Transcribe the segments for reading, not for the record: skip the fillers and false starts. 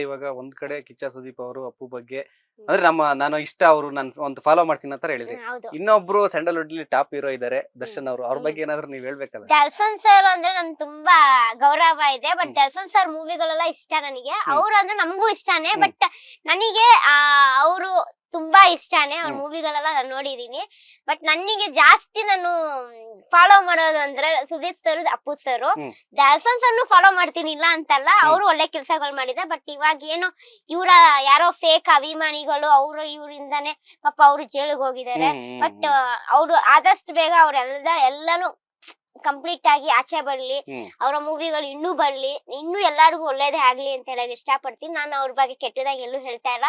ಇವಾಗ ಒಂದ್ ಕಡೆ ಕಿಚ್ಚ ಸುದೀಪ್ ಅವರು ಅಪ್ಪು ಬಗ್ಗೆ ಅಂದ್ರೆ ನಾನು ಇಷ್ಟ ಅವರು ನಾನು ಒಂದು ಫಾಲೋ ಮಾಡ್ತೀನಿ ಅಂತ ಹೇಳಿದ್ರಿ. ಹೌದು. ಇನ್ನೊಬ್ರು ಸ್ಯಾಂಡಲ್ವುಡ್ ಅಲ್ಲಿ ಟಾಪ್ ಹೀರೋ ಇದಾರೆ ದರ್ಶನ್ ಅವರು, ಅವ್ರ ಬಗ್ಗೆ ಏನಾದ್ರು ನೀವ್ ಹೇಳ್ಬೇಕಲ್ಲ. ದರ್ಶನ್ ಸರ್ ಅಂದ್ರೆ ನನ್ ತುಂಬಾ ಗೌರವ ಇದೆ. ಬಟ್ ದರ್ಶನ್ ಸರ್ ಮೂವಿಗಳೆಲ್ಲ ಇಷ್ಟ ನನಗೆ. ಅವ್ರು ಅಂದ್ರೆ ನಮಗೂ ಇಷ್ಟಾನೆ. ಬಟ್ ನನಗೆ ಅವರು ತುಂಬಾ ಇಷ್ಟಾನೆ. ಅವ್ರ ಮೂವಿಗಳೆಲ್ಲ ನಾನು ನೋಡಿದೀನಿ. ಬಟ್ ನನಗೆ ಜಾಸ್ತಿ ನಾನು ಫಾಲೋ ಮಾಡೋದು ಅಂದ್ರೆ ಸುದೀಪ್ ಸರ್, ಅಪ್ಪು ಸರ್. ದರ್ಶನ್ ಸರ್ನು ಫಾಲೋ ಮಾಡ್ತೀನಿ, ಇಲ್ಲ ಅಂತಲ್ಲ. ಅವರು ಒಳ್ಳೆ ಕೆಲ್ಸಗಳು ಮಾಡಿದೆ. ಬಟ್ ಇವಾಗ ಏನೋ ಇವರ ಯಾರೋ ಫೇಕ್ ಅಭಿಮಾನಿಗಳು ಅವರು ಇವರಿಂದಾನೆ ಪಾಪ ಅವರು ಜೈಲಿಗೆ ಹೋಗಿದ್ದಾರೆ. ಬಟ್ ಅವ್ರು ಆದಷ್ಟು ಬೇಗ ಎಲ್ಲಾನು ಕಂಪ್ಲೀಟ್ ಆಗಿ ಆಚೆ ಬರ್ಲಿ, ಅವರ ಮೂವಿಗಳು ಇನ್ನೂ ಬರ್ಲಿ, ಇನ್ನೂ ಎಲ್ಲಾರ್ಗು ಒಳ್ಳೇದೇ ಆಗ್ಲಿ ಅಂತ ಹೇಳಕ್ ಇಷ್ಟ ಪಡ್ತೀನಿ. ನಾನು ಅವ್ರ ಬಗ್ಗೆ ಕೆಟ್ಟದಾಗಿ ಎಲ್ಲೂ ಹೇಳ್ತಾ ಇಲ್ಲ.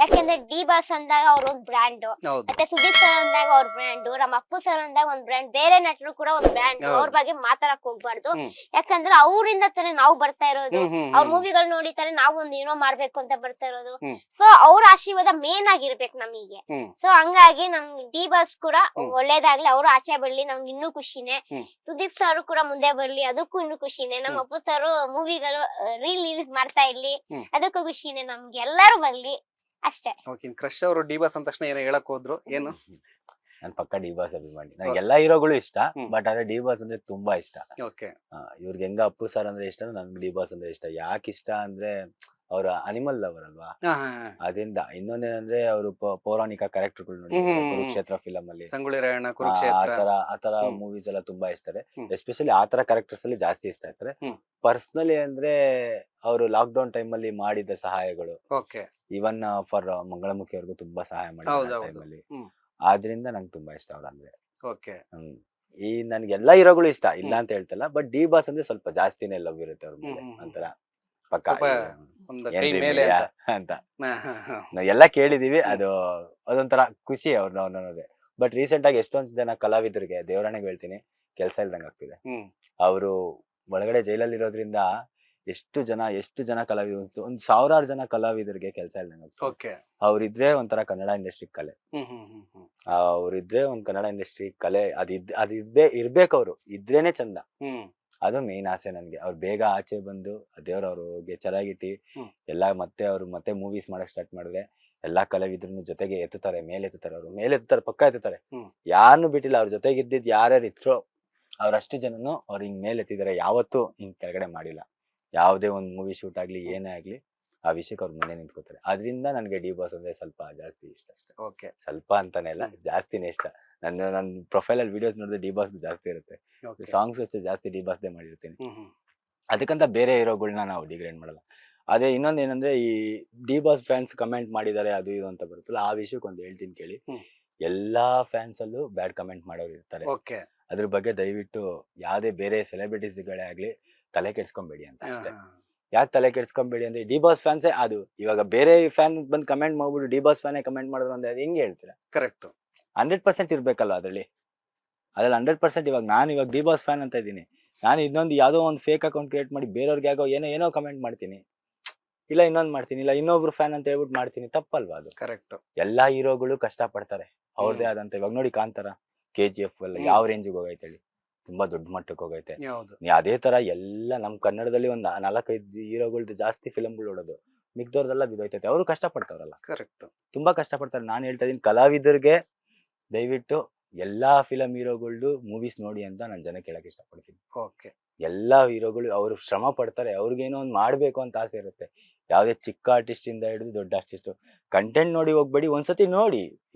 ಯಾಕೆಂದ್ರೆ ಡಿ ಬಾಸ್ ಅಂದಾಗ ಅವ್ರ ಒಂದ್ ಬ್ರ್ಯಾಂಡ್, ಮತ್ತೆ ಸುದೀಪ್ ಸರ್ ಅಂದಾಗ ಅವ್ರ ಬ್ರ್ಯಾಂಡ್, ನಮ್ಮ ಅಪ್ಪು ಸರ್ ಅಂದಾಗ ಒಂದ್ ಬ್ರ್ಯಾಂಡ್, ಬೇರೆ ನಟರು ಕೂಡ ಒಂದ್ ಬ್ರ್ಯಾಂಡ್. ಅವ್ರ ಬಗ್ಗೆ ಮಾತಾಡಕ್ ಹೋಗ್ಬಾರ್ದು. ಯಾಕಂದ್ರೆ ಅವರಿಂದ ತಾನೇ ನಾವು ಬರ್ತಾ ಇರೋದು. ಅವ್ರ ಮೂವಿಗಳು ನೋಡಿತಾರೆ ನಾವು ಒಂದ್ ಏನೋ ಮಾಡ್ಬೇಕು ಅಂತ ಬರ್ತಾ ಇರೋದು. ಸೊ ಅವ್ರ ಆಶೀರ್ವಾದ ಮೇನ್ ಆಗಿರ್ಬೇಕು ನಮಗೆ. ಸೊ ಹಂಗಾಗಿ ನಮ್ ಡಿ ಬಾಸ್ ಕೂಡ ಒಳ್ಳೇದಾಗ್ಲಿ, ಅವ್ರು ಆಚೆ ಬರ್ಲಿ, ನಮ್ಗೆ ಇನ್ನೂ ಖುಷಿನೇ. ಸುದೀಪ್ ಸರ್ ಕೂಡ ಮುಂದೆ ಬರ್ಲಿ, ಅದಕ್ಕೂ ಇನ್ನು ಖುಷಿನೇ. ನಮ್ಮ ಅಪ್ಪು ಸರ್ ಮೂವಿಗಳು ರಿಲೀಸ್ ಮಾಡ್ತಾ ಇರ್ಲಿ, ಅದಕ್ಕೂ ಖುಷಿನೇ. ನಮ್ಗೆ ಎಲ್ಲಾರು ಬರ್ಲಿ ಅಷ್ಟೇ. ಕ್ರಶ್ ಅವರು ಡಿ ಬಾಸ್ ಅಂದ ತಕ್ಷಣ ಏನೋ ಹೇಳಕ್ ಹೋದ್ರು, ಏನು? ನನ್ ಪಕ್ಕ ಡಿ ಬಾಸ್ ಅಭಿಮಾನಿ. ನನಗೆ ಎಲ್ಲಾ ಹೀರೋಗಳು ಇಷ್ಟ, ಬಟ್ ಆದ್ರೆ ಡಿ ಬಾಸ್ ಅಂದ್ರೆ ತುಂಬಾ ಇಷ್ಟ. ಇವ್ರಿಗೆ ಹೆಂಗ ಅಪ್ಪು ಸರ್ ಅಂದ್ರೆ ಇಷ್ಟ, ನನ್ಗೆ ಡಿ ಬಾಸ್ ಅಂದ್ರೆ ಇಷ್ಟ. ಯಾಕೆ ಇಷ್ಟ ಅಂದ್ರೆ ಅವ್ರ ಅನಿಮಲ್ ಲವರ್ ಅಲ್ವಾ, ಅದರಿಂದ. ಇನ್ನೊಂದೇನಂದ್ರೆ ಅವರು ಪೌರಾಣಿಕ ಕ್ಯಾರೆಕ್ಟರ್ಗಳು ನೋಡಿ, ಕುರುಕ್ಷೇತ್ರ ಫಿಲಂ ಅಲ್ಲಿ ಸಂಗೊಳ್ಳಿ ರಾಯಣ್ಣ, ಕುರುಕ್ಷೇತ್ರ, ಆತರ ಮೂವೀಸ್ ಎಲ್ಲ ತುಂಬಾ ಇಷ್ಟ. ಎಸ್ಪೆಷಲಿ ಆತರ ಕ್ಯಾರೆಕ್ಟರ್ಸ್ ಅಲ್ಲಿ ಜಾಸ್ತಿ ಇಷ್ಟ ಆಗ್ತಾರೆ. ಪರ್ಸನಲಿ ಅಂದ್ರೆ ಅವರು ಲಾಕ್ ಡೌನ್ ಟೈಮ್ ಅಲ್ಲಿ ಮಾಡಿದ ಸಹಾಯಗಳು, ಇವನ್ ಫಾರ್ ಮಂಗಳಮುಖಿ ಅವ್ರಿಗೂ ತುಂಬಾ ಸಹಾಯ ಮಾಡಿದ ಟೈಮಲ್ಲಿ. ಆದ್ರಿಂದ ನಂಗೆ ತುಂಬಾ ಇಷ್ಟ ಅವ್ರಂದ್ರೆ. ಈ ನನ್ಗೆ ಎಲ್ಲಾ ಹೀರೋಗಳು ಇಷ್ಟ, ಇಲ್ಲ ಅಂತ ಹೇಳ್ತಲ್ಲ. ಬಟ್ ಡಿ ಬಾಸ್ ಅಂದ್ರೆ ಸ್ವಲ್ಪ ಜಾಸ್ತಿನೇ ಲವ್ ಇರುತ್ತೆ ಅವ್ರ ಮೇಲೆ, ಒಂಥರ ಪಕ್ಕ ಅಂತ ನಾವೆಲ್ಲ ಕೇಳಿದೀವಿ. ಅದೊಂಥರ ಖುಷಿ ಅವ್ರನ್ನ ಅನ್ನೋದೇ. ಬಟ್ ರೀಸೆಂಟ್ ಆಗಿ ಎಷ್ಟೊಂದ್ ಜನ ಕಲಾವಿದರಿಗೆ, ದೇವರಾಣಿಗೆ ಹೇಳ್ತೀನಿ, ಕೆಲ್ಸ ಇಲ್ದಂಗ ಆಗ್ತಿದೆ. ಅವರು ಒಳಗಡೆ ಜೈಲಲ್ಲಿ ಇರೋದ್ರಿಂದ ಎಷ್ಟು ಜನ ಕಲಾವಿದರು, ಒಂದ್ 1000 ಜನ ಕಲಾವಿದರಿಗೆ ಕೆಲ್ಸ ಇಲ್ದಂಗ ಆಗ್ತದೆ. ಅವ್ರಿದ್ರೆ ಒಂಥರ ಕನ್ನಡ ಇಂಡಸ್ಟ್ರಿ ಕಲೆ, ಅವ್ರಿದ್ರೆ ಒಂದ್ ಕನ್ನಡ ಇಂಡಸ್ಟ್ರಿ ಕಲೆ ಇರ್ಬೇಕು. ಅವ್ರು ಇದ್ರೇನೆ ಚಂದ. ಅದು ಮೇನ್ ಆಸೆ ನನ್ಗೆ. ಅವ್ರು ಬೇಗ ಆಚೆ ಬಂದು ದೇವ್ರ ಅವ್ರಿಗೆ ಚೆನ್ನಾಗಿಟ್ಟಿ ಮತ್ತೆ ಅವ್ರು ಮತ್ತೆ ಮೂವೀಸ್ ಮಾಡಕ್ ಸ್ಟಾರ್ಟ್ ಮಾಡಿದ್ರೆ ಎಲ್ಲಾ ಕಲಾವಿದ್ರನ್ನು ಜೊತೆಗೆ ಎತ್ತುತ್ತಾರೆ, ಮೇಲೆತ್ತುತ್ತಾರೆ, ಪಕ್ಕ ಎತ್ತುತ್ತಾರೆ. ಯಾರನ್ನು ಬಿಟ್ಟಿಲ್ಲ. ಅವ್ರ ಜೊತೆಗೆ ಇದ್ದಿದ್ ಯಾರ್ಯಾರು ಇದ್ರು ಅವ್ರಷ್ಟು ಜನನು ಅವ್ರು ಹಿಂಗ್ ಮೇಲೆ ಎತ್ತಿದ್ದಾರೆ. ಯಾವತ್ತೂ ಹಿಂಗ್ ಕೆಳಗಡೆ ಮಾಡಿಲ್ಲ. ಯಾವುದೇ ಒಂದ್ ಮೂವಿ ಶೂಟ್ ಆಗ್ಲಿ, ಏನೇ ಆಗ್ಲಿ, ಆ ವಿಷಯಕ್ಕೆ ಅವ್ರು ಮುಂದೆ ನಿಂತ್ಕೋತಾರೆ. ಅದರಿಂದ ನನ್ಗೆ ಡಿ ಬಾಸ್ ಅಂದ್ರೆ ಸ್ವಲ್ಪ ಜಾಸ್ತಿ ಇಷ್ಟ ಅಷ್ಟೇ. ಸ್ವಲ್ಪ ಅಂತಾನೆ ಇಲ್ಲ, ಜಾಸ್ತಿನೇ ಇಷ್ಟ. ನನ್ ಪ್ರೊಫೈಲ್ ಅಲ್ಲಿ ವಿಡಿಯೋಸ್ ನೋಡಿದ್ರೆ ಡಿ ಬಾಸ್ ಜಾಸ್ತಿ ಇರುತ್ತೆ. ಸಾಂಗ್ಸ್ ಅಷ್ಟೇ ಜಾಸ್ತಿ ಡಿ ಬಾಸ್ದೇ ಮಾಡಿರ್ತೀನಿ. ಅದಕ್ಕಂತ ಬೇರೆ ಹೀರೋಗಳನ್ನ ನಾವು ಡಿಗ್ರೇಡ್ ಮಾಡಲ್ಲ. ಅದೇ ಇನ್ನೊಂದ್ ಏನಂದ್ರೆ, ಈ ಡಿ ಬಾಸ್ ಫ್ಯಾನ್ಸ್ ಕಮೆಂಟ್ ಮಾಡಿದ್ದಾರೆ ಅದು ಇದು ಅಂತ ಬರುತ್ತಲ್ಲ, ಆ ವಿಷಯಕ್ಕೆ ಒಂದು ಹೇಳ್ತೀನಿ ಕೇಳಿ. ಎಲ್ಲಾ ಫ್ಯಾನ್ಸ್ ಅಲ್ಲೂ ಬ್ಯಾಡ್ ಕಮೆಂಟ್ ಮಾಡೋರು ಇರ್ತಾರೆ. ಅದ್ರ ಬಗ್ಗೆ ದಯವಿಟ್ಟು ಯಾವ್ದೇ ಬೇರೆ ಸೆಲೆಬ್ರಿಟೀಸ್ಗಳೇ ಆಗ್ಲಿ ತಲೆ ಕೆಡ್ಸ್ಕೊಂಬೇಡಿ ಅಂತ ಅಷ್ಟೇ. ಯಾಕೆ ತಲೆ ಕೆಡ್ಸ್ಕೊಂಬೇಡಿ ಅಂದ್ರೆ, ಡಿ ಬಾಸ್ ಫ್ಯಾನ್ಸೇ ಅದು. ಇವಾಗ ಬೇರೆ ಫ್ಯಾನ್ ಬಂದ್ ಕಮೆಂಟ್ ಮಾಡ್ಬಿಟ್ಟು ಡಿ ಬಾಸ್ ಫ್ಯಾನೇ ಕಮೆಂಟ್ ಮಾಡಿದ್ರು ಅಂದ್ರೆ ಅದು ಹೆಂಗೆ ಹೇಳ್ತೀರಾ? ಕರೆಕ್ಟ್. 100% ಇರ್ಬೇಕಲ್ಲ ಅದ್ರಲ್ಲಿ 100%. ಇವಾಗ ಡಿ ಬಾಸ್ ಫ್ಯಾನ್ ಅಂತ ಇದ್ದೀನಿ, ನಾನು ಇನ್ನೊಂದು ಯಾವ್ದೋ ಒಂದು ಫೇಕ್ ಅಕೌಂಟ್ ಕ್ರಿಯೇಟ್ ಮಾಡಿ ಬೇರೆಯವ್ರಿಗೆ ಆಗೋ ಏನೋ ಕಮೆಂಟ್ ಮಾಡ್ತೀನಿ, ಇಲ್ಲ ಇನ್ನೊಂದು ಮಾಡ್ತೀನಿ, ಇಲ್ಲ ಇನ್ನೊಬ್ರು ಫ್ಯಾನ್ ಅಂತ ಹೇಳ್ಬಿಟ್ಟು ಮಾಡ್ತೀನಿ. ತಪ್ಪಲ್ವಾ ಅದು? ಕರೆಕ್ಟ್. ಎಲ್ಲಾ ಹೀರೋಗಳು ಕಷ್ಟ ಪಡ್ತಾರೆ ಅವ್ರದೇ ಆದಂತ. ಇವಾಗ ನೋಡಿ ಕಾಂತಾರ, KGF ಎಲ್ಲ ಯಾವ ರೇಂಜಿಗೆ ಹೋಗೈತೆ ಹೇಳಿ, ತುಂಬಾ ದೊಡ್ಡ ಮಟ್ಟಕ್ಕೆ ಹೋಗೈತೆ. ಅದೇ ತರ ಎಲ್ಲ ನಮ್ ಕನ್ನಡದಲ್ಲಿ ಒಂದ್ 4-5 ಹೀರೋಗಳ್ದು ಜಾಸ್ತಿ ಫಿಲಮ್ಗಳು ನೋಡೋದು, ಮಿಗ್ದವ್ರದೆಲ್ಲ ಬಿದ್ದೋಯ್ತೈತೆ. ಅವರು ಕಷ್ಟ ಪಡ್ತಾವ್ರಲ್ಲ, ಕರೆಕ್ಟ್, ತುಂಬಾ ಕಷ್ಟ ಪಡ್ತಾರೆ. ನಾನು ಹೇಳ್ತಾ ಇದೀನಿ, ಕಲಾವಿದರಿಗೆ ದಯವಿಟ್ಟು ಎಲ್ಲಾ ಫಿಲಮ್ ಹೀರೋಗಳ್ದು ಮೂವೀಸ್ ನೋಡಿ ಅಂತ ನಾನು ಜನಕ್ಕೆ ಹೇಳಕ್ ಇಷ್ಟಪಡ್ತೀನಿ. ಎಲ್ಲಾ ಹೀರೋಗಳು ಅವ್ರು ಶ್ರಮ ಪಡ್ತಾರೆ, ಅವ್ರಿಗೇನೋ ಒಂದ್ ಮಾಡ್ಬೇಕು ಅಂತ ಆಸೆ ಇರುತ್ತೆ. ಯಾವ್ದೇ ಚಿಕ್ಕ ಆರ್ಟಿಸ್ಟ್ ಇಂದ ಹಿಡಿದು ದೊಡ್ಡ ಆರ್ಟಿಸ್ಟ್ ಕಂಟೆಂಟ್ ನೋಡಿ ಹೋಗ್ಬೇಡಿ. ಒಂದ್ಸತಿ ನೋಡಿ,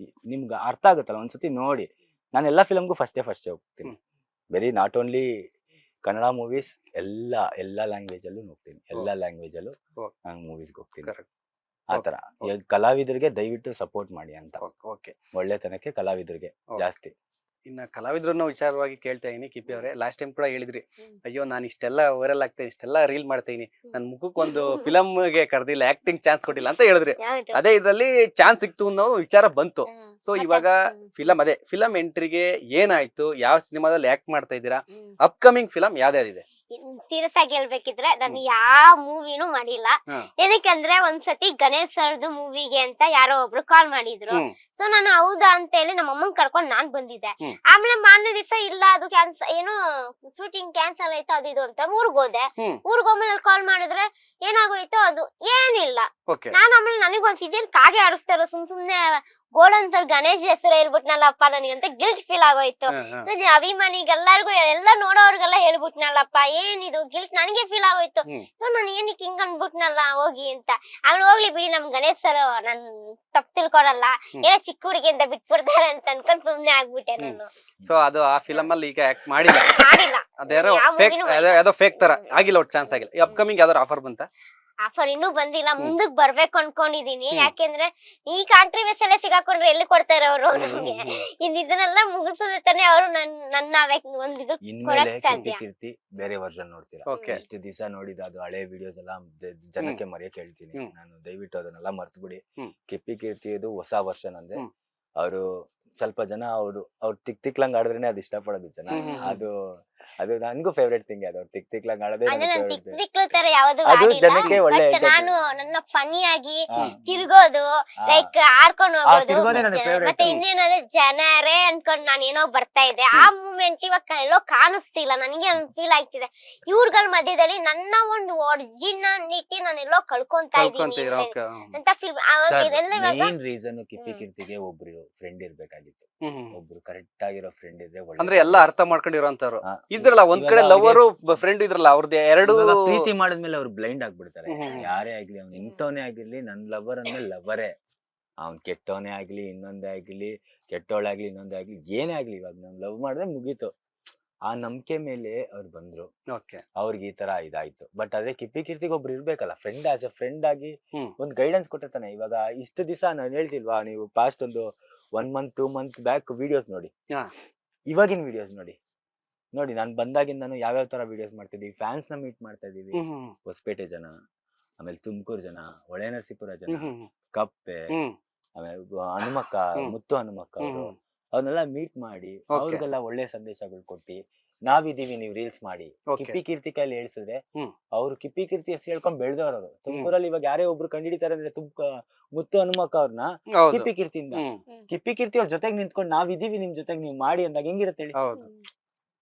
ನಿಮ್ಗೆ ಅರ್ಥ ಆಗುತ್ತಲ್ಲ, ಒಂದ್ಸತಿ ನೋಡಿ. ನಾನು ಎಲ್ಲಾ ಫಿಲಮ್ಗೂ ಫಸ್ಟೇ ಹೋಗ್ತೀನಿ. ಬರೀ ನಾಟ್ ಓನ್ಲಿ ಕನ್ನಡ ಮೂವೀಸ್, ಎಲ್ಲಾ ಲ್ಯಾಂಗ್ವೇಜ್ ಅಲ್ಲೂ ಹೋಗ್ತೀನಿ. ಎಲ್ಲಾ ಲ್ಯಾಂಗ್ವೇಜ್ ಅಲ್ಲೂ ನಾನು ಮೂವೀಸ್ಗೆ ಹೋಗ್ತೀನಿ. ಆತರ ಕಲಾವಿದರಿಗೆ ದಯವಿಟ್ಟು ಸಪೋರ್ಟ್ ಮಾಡಿ ಅಂತ. ಒಳ್ಳೆತನಕ್ಕೆ ಕಲಾವಿದರಿಗೆ ಜಾಸ್ತಿ. ಇನ್ನ ಕಲಾವಿದ್ರನ್ನ ವಿಚಾರವಾಗಿ ಕೇಳ್ತಾ ಇದೀನಿ ಕಿಪಿ ಅವರೇ. ಲಾಸ್ಟ್ ಟೈಮ್ ಕೂಡ ಹೇಳಿದ್ರಿ, ಅಯ್ಯೋ ನಾನು ಇಷ್ಟೆಲ್ಲ ವೈರಲ್ ಆಗ್ತೇನೆ, ಇಷ್ಟೆಲ್ಲ ರೀಲ್ ಮಾಡ್ತೀನಿ, ನನ್ ಮುಖಕ್ಕೆ ಒಂದು ಫಿಲಮ್ಗೆ ಕರೆದಿಲ್ಲ, ಆಕ್ಟಿಂಗ್ ಚಾನ್ಸ್ ಕೊಟ್ಟಿಲ್ಲ ಅಂತ ಹೇಳಿದ್ರಿ. ಅದೇ ಇದ್ರಲ್ಲಿ ಚಾನ್ಸ್ ಸಿಕ್ತು ಅನ್ನೋ ವಿಚಾರ ಬಂತು. ಸೊ ಇವಾಗ ಫಿಲಂ ಎಂಟ್ರಿಗೆ ಏನಾಯ್ತು? ಯಾವ ಸಿನಿಮಾದಲ್ಲಿ ಆಕ್ಟ್ ಮಾಡ್ತಾ ಇದ್ದೀರಾ? Upcoming film ಯಾವ್ದಾವ್ದಿದೆ? ಸೀರಿಯಸ್ ಆಗಿ ಹೇಳ್ಬೇಕಿದ್ರೆ ನಾನು ಯಾವ ಮೂವಿನೂ ಮಾಡಿಲ್ಲ. ಏನಕ್ಕಂದ್ರೆ ಒಂದ್ಸತಿ ಗಣೇಶ್ ಸರ್ದು ಮೂವಿಗೆ ಅಂತ ಯಾರೋ ಒಬ್ರು ಕಾಲ್ ಮಾಡಿದ್ರು. ಸೊ ನಾನು ಹೌದಾ ಅಂತ ಹೇಳಿ ನಮ್ಮ ಅಮ್ಮನ್ ಕರ್ಕೊಂಡ್ ನಾನ್ ಬಂದಿದ್ದೆ. ಹ್ಮ್. ಆಮೇಲೆ ಮಾರನೇ ದಿವಸ ಇಲ್ಲ ಅದು ಏನೋ ಶೂಟಿಂಗ್ ಕ್ಯಾನ್ಸಲ್ ಆಯ್ತು ಅದು ಇದು ಅಂತ ಊರ್ಗ್ ಹೋದೆ. ಹ್ಮ್. ಊರ್ಗ್ ಹೋದ್ಮೇಲೆ ಕಾಲ್ ಮಾಡಿದ್ರೆ ಏನಾಗೋಯ್ತು ಅದು ಏನಿಲ್ಲ. ಓಕೆ ನಾನ್ ಆಮೇಲೆ ನನಗೊಂದ್ ಇದೇನ್ ಕಾಗೆ ಆಡಿಸ್ತಾರೋ ಸುಮ್ನೆ ಗೋಲ್ಡನ್ ಸರ್ ಗಣೇಶ್ ಹೆಸರು ಹೇಳ್ಬಿಟ್ನಲ್ಲಪ್ಪ ನನಗಂತ ಗಿಲ್ಟ್ ಫೀಲ್ ಆಗೋಯ್ತು. ಅಭಿಮಾನಿಗೆಲ್ಲರಿಗೂ ಎಲ್ಲ ನೋಡೋರ್ಗೆಲ್ಲ ಹೇಳ್ಬಿಟ್ನಲ್ಲಪ್ಪ ಏನಿದು ಗಿಲ್ಟ್ ನನಗೆ ಫೀಲ್ ಆಗೋಯ್ತು. ನಾನು ಏನಕ್ಕೆ ಹಿಂಗ್ ಅನ್ಬಿಟ್ನಲ್ಲ ಹೋಗಿ ಅಂತ. ಆಮೇಲೆ ಹೋಗ್ಲಿ ಬಿಡಿ ನಮ್ ಗಣೇಶ್ ಸರ್ ನನ್ ತಪ್ಪು ತಿಳ್ಕೊಳಲ್ಲ, ಏನೋ ಚಿಕ್ಕ ಹುಡುಗಿ ಅಂತ ಬಿಟ್ಬಿಡ್ತಾರೆ ಅಂತ ಅನ್ಕೊಂಡ್ ಸುಮ್ನೆ ಆಗ್ಬಿಟ್ಟೆ ನಾನು. ಸೊ ಅದು ಆ ಫಿಲಮ್ ಅಲ್ಲಿ ಈಗ ಆಕ್ಟ್ ಮಾಡಿಲ್ಲ, ಮಾಡಿಲ್ಲ ಅದೇನೋ ಫೇಕ್, ಯಾವ್ದೋ ಫೇಕ್ ತರ ಆಗಿಲ್ಲ, ಒಟ್ಟು ಚಾನ್ಸ್ ಆಗಿಲ್ಲ. ಅಪ್ಕಮಿಂಗ್ ಯಾವ್ದಾರು ಆಫರ್ ಬಂತ? ಆಫರ್ ಇನ್ನೂ ಬಂದಿಲ್ಲ, ಮುಂದಕ್ ಬರ್ಬೇಕು ಅನ್ಕೊಂಡಿದೀನಿ. ಯಾಕೆಂದ್ರೆ ಈ ಕಾಂಟ್ರಿವ್ಯೂಸ್ ಎಲ್ಲ ಸಿಗಾಕೊಂಡ್ರೆ ಎಲ್ಲಿ ಕೊಡ್ತಾರೆ ಅವರು ನಮ್ಗೆ. ಇದನ್ನೆಲ್ಲ ಮುಗಿಸೋದೇ ತಾನೆ ಅವರು ನನ್ನ ಒಂದ್ ಇದು ಇನ್ಮೇಲೆ ಕೊಡಕ್ ಸಾಧ್ಯ. ಕೀರ್ತಿ ಬೇರೆ ವರ್ಷನ್ ನೋಡ್ತೀರಾ. Okay. ಇಷ್ಟು ದಿವಸ ನೋಡಿದ ಅದು ಹಳೆ ವಿಡಿಯೋಸ್ ಎಲ್ಲ ಜನಕ್ಕೆ ಮರೆಯಕ್ ಹೇಳ್ತೀನಿ ನಾನು. ದಯವಿಟ್ಟು ಅದನ್ನೆಲ್ಲ ಮರ್ತು ಬಿಡಿ. ಕಿಪ್ಪಿ ಕೀರ್ತಿ ಇದು ಹೊಸ ವರ್ಷನ್ ಅಂದ್ರೆ ಅವರು ಸ್ವಲ್ಪ ಜನ ಅವ್ರು ತಿಕ್ಲಂಗ್ ಆಡಿದ್ರೇನೆ ಅದು ಇಷ್ಟಪಡೋದು ಜನ. ಅದು ನನ್ಗೂ ಫೇವ್ರೇಟ್ ಥಿಂಗ್ ಅದು. ತಿಕ್ಲಂಗ್ ಆಡೋದೇ ತರ ಯಾವ್ದು ಅದು ಜನಕ್ಕೆ ಒಳ್ಳೆ ನಾನು ನನ್ನ ಫನಿ ಆಗಿ ತಿರ್ಗೋದು, ಲೈಕ್ ಆಡ್ಕೊಂಡು ಹೋಗೋದು. ಮತ್ತೆ ಇನ್ನೇನಂದ್ರೆ ಜನರೇ ಅನ್ಕೊಂಡ್ ನಾನು ಏನೋ ಬರ್ತಾ ಇದ್ದೆ. ಆ ಮೂಮೆಂಟ್ ಇವಾಗ ಎಲ್ಲೋ ಕಾಣಿಸ್ತಿಲ್ಲ ನನಗೆ. ಫೀಲ್ ಆಗ್ತಿದೆ ಇವ್ರಗಳ ಮಧ್ಯದಲ್ಲಿ ನನ್ನ ಒಂದು ಒರಿಜಿನಾಲಿಟಿ ನಾನು ಎಲ್ಲೋ ಕಳ್ಕೊಂತಾ ಇದ್ದೀನಿ ಅಂತ ಫೀಲ್. ಮೇನ್ ರೀಸನ್ ಕಿಪ್ಪಿ ಕೀರ್ತಿಗೆ ಒಬ್ರು ಫ್ರೆಂಡ್ ಇರ್ಬೇಕಾಗಿತ್ತು. ಒಬ್ರು ಕರೆಕ್ಟ್ ಆಗಿರೋ ಫ್ರೆಂಡ್ ಇದ್ರೆ ಅಂದ್ರೆ ಎಲ್ಲ ಅರ್ಥ ಮಾಡ್ಕೊಂಡಿರೋಂತವ್ರು ಇದ್ರಲ್ಲ. ಒಂದ್ ಕಡೆ ಲವರ್ ಫ್ರೆಂಡ್ ಇದ್ರಲ್ಲ, ಅವ್ರದ್ದು ಎರಡು ಪ್ರೀತಿ ಮಾಡಿದ್ಮೇಲೆ ಅವ್ರು ಬ್ಲೈಂಡ್ ಆಗ್ಬಿಡ್ತಾರೆ. ಯಾರೇ ಆಗ್ಲಿ, ಅವ್ನು ಇಂಥವನೇ ಆಗಿರ್ಲಿ, ನನ್ ಲವರ್ ಅಂದ್ರೆ ಲವರೇ. ಅವ್ನ್ ಕೆಟ್ಟವನೇ ಆಗ್ಲಿ, ಇನ್ನೊಂದೇ ಆಗ್ಲಿ, ಕೆಟ್ಟವಳಾಗ್ಲಿ, ಇನ್ನೊಂದೇ ಆಗ್ಲಿ, ಏನೇ ಆಗ್ಲಿ, ಇವಾಗ ನಾವ್ ಲವ್ ಮಾಡಿದ್ರೆ ಮುಗೀತು. ಆ ನಂಬಿಕೆ ಮೇಲೆ ಅವ್ರು ಬಂದ್ರು. ಅವ್ರಿಗೆ ಈ ತರ ಇದಾಯ್ತು. ಬಟ್ ಅದೇ ಕಿಪ್ಪಿ ಕೀರ್ತಿಗೆ ಒಬ್ರು ಇರ್ಬೇಕಲ್ಲ, ಫ್ರೆಂಡ್ ಆಸ್ ಎ ಫ್ರೆಂಡ್ ಆಗಿ ಒಂದ್ ಗೈಡೆನ್ಸ್ ಕೊಟ್ಟಿರ್ತಾನೆ. ಇವಾಗ ಇಷ್ಟು ದಿವಸ ನಾನು ಹೇಳ್ತಿಲ್ವಾ, ನೀವು ಪಾಸ್ಟ್ ಒಂದು 1 month 2 month ಬ್ಯಾಕ್ ವಿಡಿಯೋಸ್ ನೋಡಿ, ಇವಾಗಿನ ವಿಡಿಯೋಸ್ ನೋಡಿ. ನಾನ್ ಬಂದಾಗಿಂದಾನು ಯಾವ್ಯಾವ ತರ ವಿಡಿಯೋಸ್ ಮಾಡ್ತಿದೀವಿ. ಫ್ಯಾನ್ಸ್ ನ ಮೀಟ್ ಮಾಡ್ತಾ ಇದೀವಿ. ಹೊಸಪೇಟೆ ಜನ, ಆಮೇಲೆ ತುಮಕೂರು ಜನ, ಹೊಳೆನರಸೀಪುರ ಜನ, ಕಪ್ಪೆ, ಆಮೇಲೆ ಹನುಮಕ್ಕ, ಮುತ್ತು ಹನುಮಕ್ಕ ಅವರು, ಅವ್ರನ್ನೆಲ್ಲ ಮೀಟ್ ಮಾಡಿ ಅವ್ರಿಗೆಲ್ಲ ಒಳ್ಳೆ ಸಂದೇಶಗಳು ಕೊಟ್ಟಿ ನಾವಿದೀವಿ, ನೀವು ರೀಲ್ಸ್ ಮಾಡಿ. ಕಿಪ್ಪಿ ಕೀರ್ತಿ ಕೈಲಿ ಹೇಳ್ಸಿದ್ರೆ ಅವ್ರು ಕಿಪ್ಪಿ ಕೀರ್ತಿ ಹೆಸರು ಹೇಳ್ಕೊಂಡ್ ಬೆಳೆದವ್ರು. ತುಮಕೂರಲ್ಲಿ ಇವಾಗ ಯಾರೇ ಒಬ್ರು ಕಂಡಿಡಿತಾರೆ ಅಂದ್ರೆ ಮುತ್ತು ಹನುಮಕ್ಕ ಅವ್ರನ್ನ ಕಿಪ್ಪಿ ಕೀರ್ತಿಯಿಂದ. ಕಿಪ್ಪಿ ಕೀರ್ತಿ ಅವ್ರ ಜೊತೆಗೆ ನಿಂತ್ಕೊಂಡು ನಾವಿದೀವಿ ನಿಮ್ ಜೊತೆಗೆ, ನೀವು ಮಾಡಿ ಅಂದಾಗ ಹೆಂಗಿರುತ್ತೆ ಹೇಳಿ.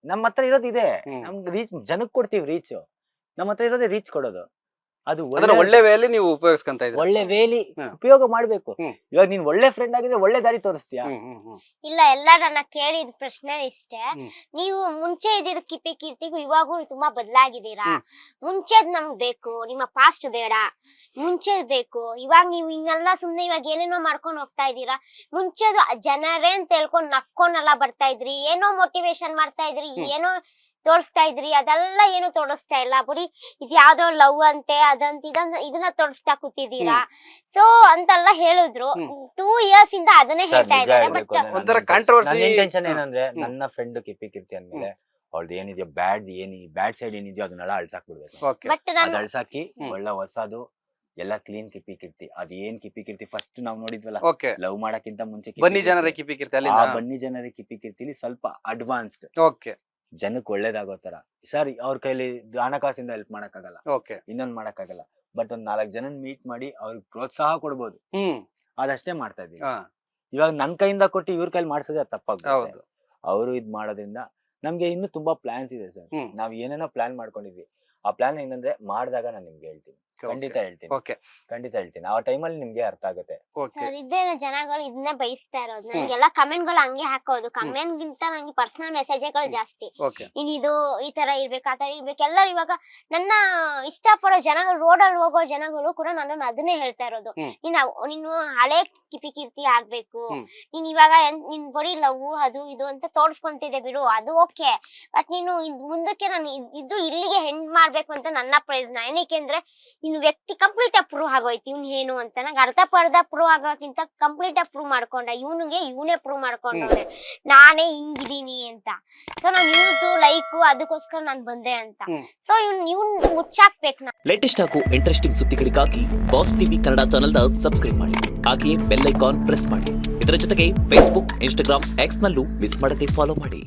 ನಮ್ಮ ಹತ್ರ ಇರೋದು ಇದೆ, ನಮ್ಗೆ ರೀಚ್ ಜನಕ್ ಕೊಡ್ತೀವಿ ರೀಚ್. ನಮ್ಮ ಹತ್ರ ಇರೋದೇ ರೀಚ್ ಕೊಡೋದು. ಅದು ಒಳ್ಳೆ ವೇಲಿ ನೀವು ಉಪಯೋಗಿಸ್ಕೊಂತ ಇದ್ದೀರಾ. ಒಳ್ಳೆ ವೇಲಿ ಉಪಯೋಗ ಮಾಡ್ಬೇಕು. ಇವಾಗ ನೀನ್ ಒಳ್ಳೆ ಫ್ರೆಂಡ್ ಆಗಿದ್ರೆ ಒಳ್ಳೆ ದಾರಿ ತೋರಿಸ್ತೀಯಾ? ಇಲ್ಲ, ಎಲ್ಲ ನನ್ನ ಕೇಳಿದ ಪ್ರಶ್ನೆ ಇಷ್ಟೇ. ನೀವು ಮುಂಚೆ ಇದ್ದಿದ್ ಕಿಪ್ಪಿ ಕೀರ್ತಿಗೂ ಇವಾಗೂ ತುಂಬಾ ಬದಲಾಗಿದ್ದೀರಾ. ಮುಂಚೆದ್ ನಮ್ಗ್ ಬೇಕು, ನಿಮ್ಮ ಪಾಸ್ಟ್ ಬೇಡ. ಮುಂಚೆದ್ ಬೇಕು. ಇವಾಗ ನೀವು ಹಿಂಗೆಲ್ಲ ಸುಮ್ನೆ ಇವಾಗ ಏನೇನೋ ಮಾಡ್ಕೊಂಡ್ ಹೋಗ್ತಾ ಇದ್ದೀರಾ. ಮುಂಚೆದು ಜನರೇ ಅಂತ ಹೇಳ್ಕೊಂಡ್ ನಕ್ಕೊಂಡೆಲ್ಲ ಬರ್ತಾ ಇದ್ರಿ, ಏನೋ ಮೋಟಿವೇಶನ್ ಮಾಡ್ತಾ ಇದ್ರಿ, ಏನೋ ತೋರಿಸ್ತಾ ಇದ್ರಿ. ಅದೆಲ್ಲ ಏನು ತೋರಿಸ್ತಾ ಇಲ್ಲ. ಬರೀ ಇದು ಯಾವ್ದೋ ಲವ್ ಅಂತೆ ಅದಂತ ಇದನ್ನ ತೋರಿಸ್ತಾ ಕೂತಿದ್ದೀರಾ. ಸೊ ಅಂತೆಲ್ಲ ಹೇಳಿದ್ರು. 2 years ಇಂದ ಅದನ್ನೇ ಹೇಳ್ತಾ ಇದ್ದಾರೆ. ಬಟ್ ಒಂಥರ ಕಾಂಟ್ರವರ್ಸಿ. ಇಂಟೆನ್ಷನ್ ಏನಂದ್ರೆ, ನನ್ನ ಫ್ರೆಂಡ್ ಕಿಪ್ಪಿ ಕೀರ್ತಿ ಅಂದ್ಮೇಲೆ ಅವ್ರದ್ದು ಏನಿದೆಯೋ ಬ್ಯಾಡ್ ಸೈಡ್ ಏನಿದೆಯೋ ಅದನ್ನೆಲ್ಲ ಅಳ್ಸಾಕ್ಬಿಡ್ಬೇಕು. ಅದ್ ಅಳ್ಸಾಕಿ ಒಳ್ಳೆ ಹೊಸದು ಎಲ್ಲ ಕ್ಲೀನ್ ಕಿಪ್ಪಿ ಕೀರ್ತಿ. ಅದೇನ್ ಕಿಪ್ಪಿ ಕೀರ್ತಿ ಫಸ್ಟ್ ನಾವ್ ನೋಡಿದ್ವಲ್ಲ ಲವ್ ಮಾಡಕ್ಕಿಂತ ಮುಂಚೆ, ಬನ್ನಿ ಜನರ ಕಿಪ್ಪಿ ಕೀರ್ತಿ, ಬನ್ನಿ ಜನರ ಕಿಪ್ಪಿ ಕೀರ್ತಿಲಿ ಸ್ವಲ್ಪ ಅಡ್ವಾನ್ಸ್ಡ್, ಜನಕ್ಕೆ ಒಳ್ಳೇದಾಗೋ ತರ. ಸರ್ ಅವ್ರ ಕೈಲಿ ಹಣಕಾಸಿಂದ ಹೆಲ್ಪ್ ಮಾಡಕ್ಕಾಗಲ್ಲ, ಇನ್ನೊಂದ್ ಮಾಡಕ್ಕಾಗಲ್ಲ. ಬಟ್ ಒಂದ್ 4 ಜನನ್ ಮೀಟ್ ಮಾಡಿ ಅವ್ರಿಗೆ ಪ್ರೋತ್ಸಾಹ ಕೊಡ್ಬೋದು. ಅದಷ್ಟೇ ಮಾಡ್ತಾ ಇದೀವಿ. ಇವಾಗ ನನ್ ಕೈಯಿಂದ ಕೊಟ್ಟು ಇವ್ರ ಕೈಲಿ ಮಾಡ್ಸೋದೇ ತಪ್ಪಾಗ್ತದೆ. ಅವರು ಇದ್ ಮಾಡೋದ್ರಿಂದ ನಮ್ಗೆ ಇನ್ನು ತುಂಬಾ ಪ್ಲಾನ್ಸ್ ಇದೆ ಸರ್. ನಾವ್ ಏನೇನೋ ಪ್ಲಾನ್ ಮಾಡ್ಕೊಂಡಿದ್ವಿ. ಆ ಪ್ಲಾನ್ ಏನಂದ್ರೆ ಮಾಡಿದಾಗ ನಾನು ನಿಮ್ಗೆ ಹೇಳ್ತೀನಿ. ಖಂಡಿತ ಹೇಳ್ತೀನಿ. ಆ ಟೈಮಲ್ಲಿ ನಿಮ್ಗೆ ಅರ್ಥ ಆಗುತ್ತೆ. ಜನಗಳು ಇದನ್ನೇ ಬಯಸ್ತಾ ಇರೋದು. ನಂಗೆಲ್ಲ ಕಮೆಂಟ್ಗಳು ಹಂಗೆ ಹಾಕೋದು. ಕಮೆಂಟ್ ಗಿಂತ ನಂಗೆ ಪರ್ಸನಲ್ ಮೆಸೇಜ್ಗಳು ಜಾಸ್ತಿ. ನೀನ್ ಇದು ಈ ತರ ಇರ್ಬೇಕು, ಆ ತರ ಇರ್ಬೇಕು. ಎಲ್ಲರೂ ಇವಾಗ ನನ್ನ ಇಷ್ಟ ಪಡೋ ಜನಗಳು, ರೋಡಲ್ಲಿ ಹೋಗೋ ಜನಗಳು ಕೂಡ ನನ್ನ ಅದನ್ನೇ ಹೇಳ್ತಾ ಇರೋದು. ನೀನು ಹಳೆ ಕಿಪ್ಪಿ ಕೀರ್ತಿ ಆಗ್ಬೇಕು. ನೀನ್ ಇವಾಗ ನಿನ್ ಬರೀ ಲವ್ ಅದು ಇದು ಅಂತ ತೋರ್ಸ್ಕೊಂತಿದೆ ಬಿಡು, ಅದು ಓಕೆ. ಬಟ್ ನೀನು ಮುಂದಕ್ಕೆ ನಾನು ಇದು ಇಲ್ಲಿಗೆ ಹೆಂಡ್ ಮಾಡ್ಬೇಕು ಅಂತ ನನ್ನ ಪ್ರಯತ್ನ. ಏನಕ್ಕೆ ಅಂದ್ರೆ ಇನ್ನು ವ್ಯಕ್ತಿ ಕಂಪ್ಲೀಟ್ ಪ್ರೂವ್ ಆಗೋಯ್ತು ಇವ್ನು ಏನು ಅಂತ. ನಂಗೆ ಅರ್ಧ ಪ್ರೂವ್ ಆಗೋಕ್ಕಿಂತ ಕಂಪ್ಲೀಟ್ ಪ್ರೂವ್ ಮಾಡ್ಕೊಂಡ. ಇವನೇ ಪ್ರೂವ್ ಮಾಡ್ಕೊಂಡವ್ರೆ ನಾನೇ ಹಿಂಗಿದೀನಿ ಅಂತ. ಸೊ ನಾನು ಯೂಸು ಲೈಕು ಅದಕ್ಕೋಸ್ಕರ ನಾನು ಬಂದೆ ಅಂತ. ಸೊ ಇವ್ನ್ ಮುಚ್ಚಾಕ್ಬೇಕು. ಲೇಟೆಸ್ಟ್ ಹಾಗೂ ಇಂಟ್ರೆಸ್ಟಿಂಗ್ ಸುದ್ದಿಗಳಿಗಾಗಿ ಬಾಸ್ ಟಿವಿ ಕನ್ನಡ ಚಾನೆಲ್ ನ ಸಬ್ಸ್ಕ್ರೈಬ್ ಮಾಡಿ. ಹಾಗೆಯೇ ಬೆಲ್ ಐಕಾನ್ ಪ್ರೆಸ್ ಮಾಡಿ. ಇದರ ಜೊತೆಗೆ ಫೇಸ್ಬುಕ್, ಇನ್ಸ್ಟಾಗ್ರಾಮ್, ಎಕ್ಸ್ ನಲ್ಲೂ ಮಿಸ್ ಮಾಡದೆ ಫಾಲೋ ಮಾಡಿ.